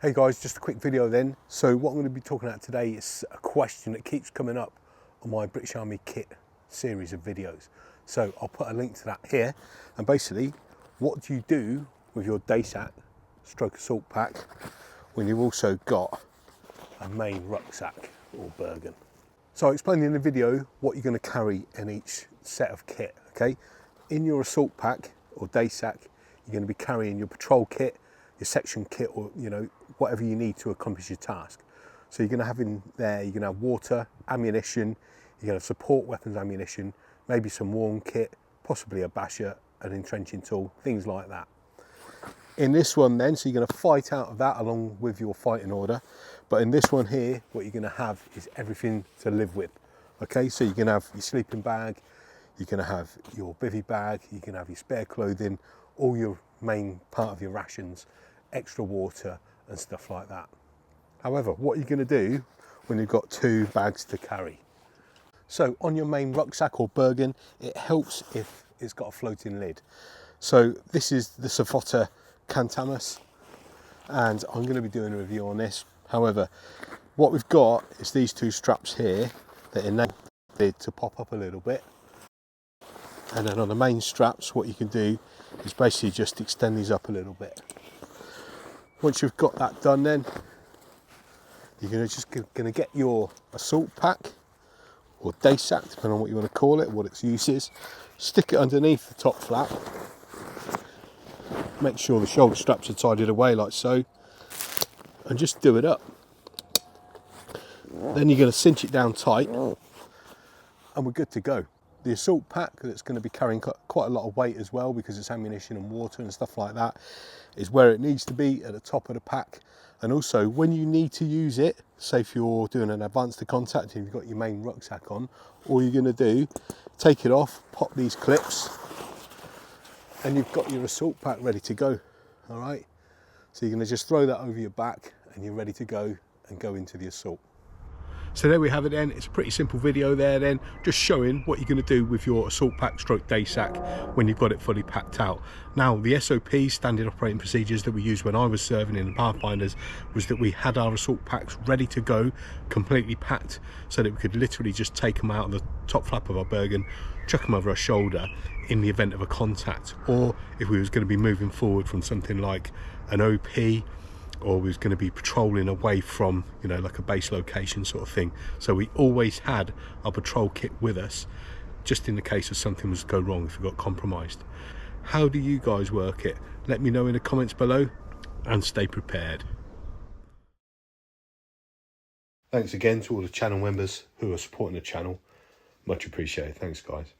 Hey guys, just a quick video then. So what I'm going to be talking about today is a question that keeps coming up on my British Army kit series of videos. So I'll put a link to that here. And basically, what do you do with your day sack stroke assault pack when you've also got a main rucksack or bergen? So I explained in the video what you're going to carry in each set of kit, okay? In your assault pack or day sack, you're going to be carrying your patrol kit, your section kit, or whatever you need to accomplish your task. So you're going to have in there, you're going to have water, ammunition, you're going to have support weapons ammunition, maybe some warm kit, possibly a basher, an entrenching tool, things like that. In this one then, so you're going to fight out of that along with your fighting order. But in this one here, what you're going to have is everything to live with. Okay, so you're going to have your sleeping bag, you're going to have your bivvy bag, you're going to have your spare clothing, all your main part of your rations, extra water and stuff like that. However, what you're going to do when you've got two bags to carry. So on your main rucksack or bergen, it helps if it's got a floating lid. So this is the Safota Cantamus, and I'm going to be doing a review on this. However, what we've got is these two straps here that enable the lid to pop up a little bit. And then on the main straps, what you can do is basically just extend these up a little bit. Once you've got that done, then you're going to get your assault pack or day sack, depending on what you want to call it, what its use is. Stick it underneath the top flap. Make sure the shoulder straps are tidied away like so, and just do it up. Then you're going to cinch it down tight, and we're good to go. The assault pack, that's going to be carrying quite a lot of weight as well because it's ammunition and water and stuff like that, is where it needs to be, at the top of the pack. And also when you need to use it, say if you're doing an advance to contact and you've got your main rucksack on, all you're going to do, take it off, pop these clips, and you've got your assault pack ready to go. All right, so you're going to just throw that over your back and you're ready to go and go into the assault. So there we have it then. It's a pretty simple video there then, just showing what you're going to do with your assault pack stroke day sack when you've got it fully packed out. Now the SOP, standard operating procedures, that we used when I was serving in the Pathfinders was that we had our assault packs ready to go, completely packed, so that we could literally just take them out of the top flap of our bergen, chuck them over our shoulder in the event of a contact, or if we was going to be moving forward from something like an OP, or we was going to be patrolling away from, like a base location sort of thing. So we always had our patrol kit with us, just in the case of something was to go wrong, if we got compromised. How do you guys work it? Let me know in the comments below, and stay prepared. Thanks again to all the channel members who are supporting the channel. Much appreciated. Thanks guys.